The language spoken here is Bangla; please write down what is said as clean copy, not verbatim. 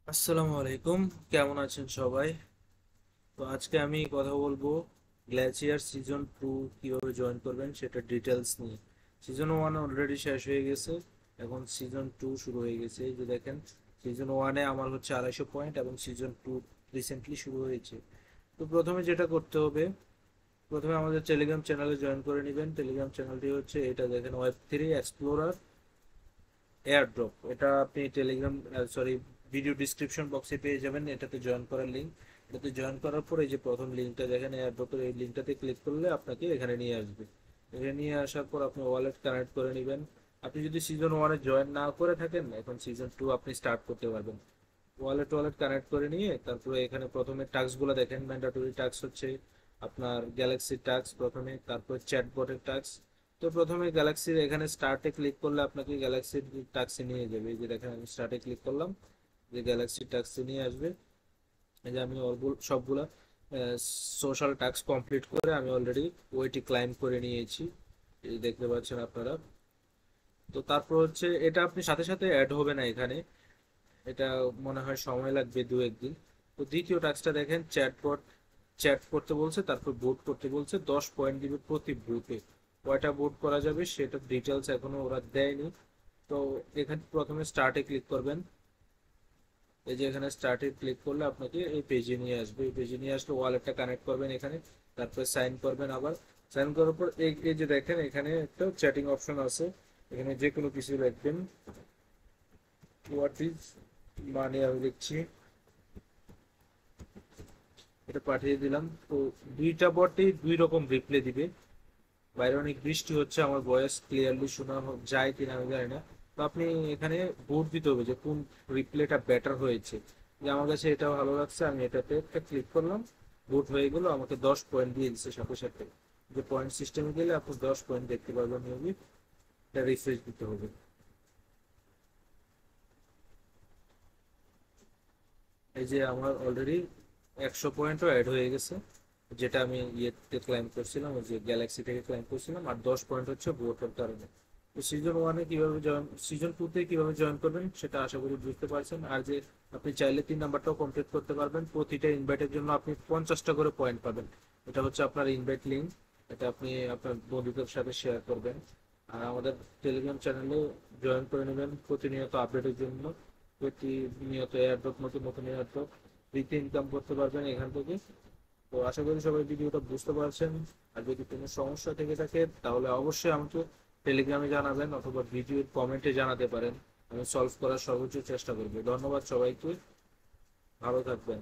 আসসালামু আলাইকুম। কেমন আছেন সবাই? তো আজকে আমি কথা বলবো গ্ল্যাচিয়ার সিজন 2 কিভাবে জয়েন করবেন সেটা ডিটেলস নিয়ে। সিজন 1 অলরেডি শেষ হয়ে গেছে, এখন সিজন 2 শুরু হয়ে গেছে। এই যে দেখেন, সিজন 1-এ আমার হচ্ছে 250 পয়েন্ট এবং সিজন 2 রিসেন্টলি শুরু হয়েছে। তো প্রথমে যেটা করতে হবে, প্রথমে আমাদের টেলিগ্রাম চ্যানেলে জয়েন করে নেবেন। টেলিগ্রাম চ্যানেলটি হচ্ছে এটা দেখেন, ওয়েব3 এক্সপ্লোরার এয়ারড্রপ। এটা আপনি টেলিগ্রাম, সরি, ভিডিও ডিসক্রিপশন বক্সে পেয়ে যাবেন এটাতে জয়েন করার লিঙ্ক। এটাতে জয়েন করার পর এই যে প্রথম লিঙ্কটা দেখেন এয়ারড্রপের, এই লিঙ্কটাতে ক্লিক করলে আপনাকে এখানে নিয়ে আসবে। এখানে নিয়ে আসার পর আপনি ওয়ালেট কানেক্ট করে নেবেন। আপনি যদি সিজন 1-এ জয়েন না করে থাকেন, এখন সিজন 2 আপনি স্টার্ট করতে পারবেন। ওয়ালেট ওয়ালেট কানেক্ট করে নিয়ে তারপরে এখানে প্রথমে টাস্কগুলো দেখেন। ম্যান্ডেটরি টাস্ক হচ্ছে আপনার গ্যালাক্সি টাস্ক প্রথমে, তারপর চ্যাটবটের টাস্ক। তো প্রথমে গ্যালাক্সির এখানে স্টার্টে ক্লিক করলে আপনাকে গ্যালাক্সির টাস্কে নিয়ে যাবে। এই যে দেখেন, আমি স্টার্টে ক্লিক করলাম, যে গ্যালাক্সি টাস্কে নিয়ে আসবে। এই যে আমি সবগুলা সোশ্যাল টাস্ক কমপ্লিট করে আমি অলরেডি ওইটি ক্লাইম করে নিয়েছি, এই দেখতে পাচ্ছেন আপনারা। তো তারপর হচ্ছে এটা আপনি সাথে সাথে অ্যাড হবে না এখানে, এটা মনে হয় সময় লাগবে 2-1 দিন। তো দ্বিতীয় টাস্কটা দেখেন, চ্যাট করতে বলছে, তারপর ভোট করতে বলছে। 10 পয়েন্ট দিবে প্রতি ভোটে। কয়টা ভোট করা যাবে সেটা ডিটেলস এখনো ওরা দেয়নি। তো এখানে প্রথমে স্টার্টে ক্লিক করবেন। এই যে এখানে স্টার্টে ক্লিক করলে আপনাকে এই পেজে নিয়ে আসবে। এই পেজে নিয়ে আসলে ওয়ালেটটা কানেক্ট করবেন এখানে, তারপরে সাইন করবেন। আবার সাইন করার পর এই যে দেখেন, এখানে একটা চ্যাটিং অপশন আছে। এখানে যে কোনো কিছু লিখবেন। হোয়াট ইজ মানে আমি লিখছি, এটা পাঠিয়ে দিলাম। তো দুইটা বটই দুই রকম রিপ্লাই দিবে। বাইরে অনেক বৃষ্টি হচ্ছে, আমার ভয়েস ক্লিয়ারলি শোনা যায় কিনা আমি জানি না। তো আপনি এখানে ভোট দিতে হবে যে কোন রিপ্লাইটা বেটার হয়েছে। যে আমার কাছে এটা ভালো লাগছে, আমি এটাতে একটা ক্লিক করলাম, ভোট হয়ে গেল, আমাকে 10 পয়েন্ট দিয়ে দিচ্ছে সাথে সাথে। যে পয়েন্ট সিস্টেমে গেলে আপনি 10 পয়েন্ট দেখতে পারবেন নিয়মিত। এটা রিফ্রেশ দিতে হবে। এই যে আমার অলরেডি 100 পয়েন্টও অ্যাড হয়ে গেছে, যেটা আমি ইয়েতে ক্লাইম করছিলাম, ওই যে গ্যালাক্সি থেকে ক্লাইম করছিলাম। আর 10 পয়েন্ট হচ্ছে ভোটের কারণে। তো সিজন 1-এ কিভাবে জয়েন, সিজন 2-তে কিভাবে জয়েন করবেন সেটা আশা করি বুঝতে পারছেন। আর যে আপনি চাইলে 3 নাম্বারটাও কমপ্লিট করতে পারবেন। প্রতিটা ইনভাইটের জন্য আপনি 50টা করে পয়েন্ট পাবেন। এটা হচ্ছে আপনার ইনভাইট লিঙ্ক, এটা আপনি আপনার বন্ধুদের সাথে শেয়ার করবেন। আর আমাদের টেলিগ্রাম চ্যানেলে জয়েন করে নেবেন প্রতিনিয়ত আপডেটের জন্য। প্রতিনিয়ত এয়ারড্রপ, নতুন নতুন এয়ারড্রপ, ফ্রিতে ইনকাম করতে পারবেন এখান থেকে। তো আশা করি সবাই ভিডিওটা বুঝতে পারছেন। আর যদি কোনো সমস্যা থেকে থাকে তাহলে অবশ্যই আমাকে টেলিগ্রামে জানাবেন অথবা ভিডিওর কমেন্টে জানাতে পারেন। আমি সলভ করার সর্বোচ্চ চেষ্টা করব। ধন্যবাদ সবাইকে, ভালো থাকবেন।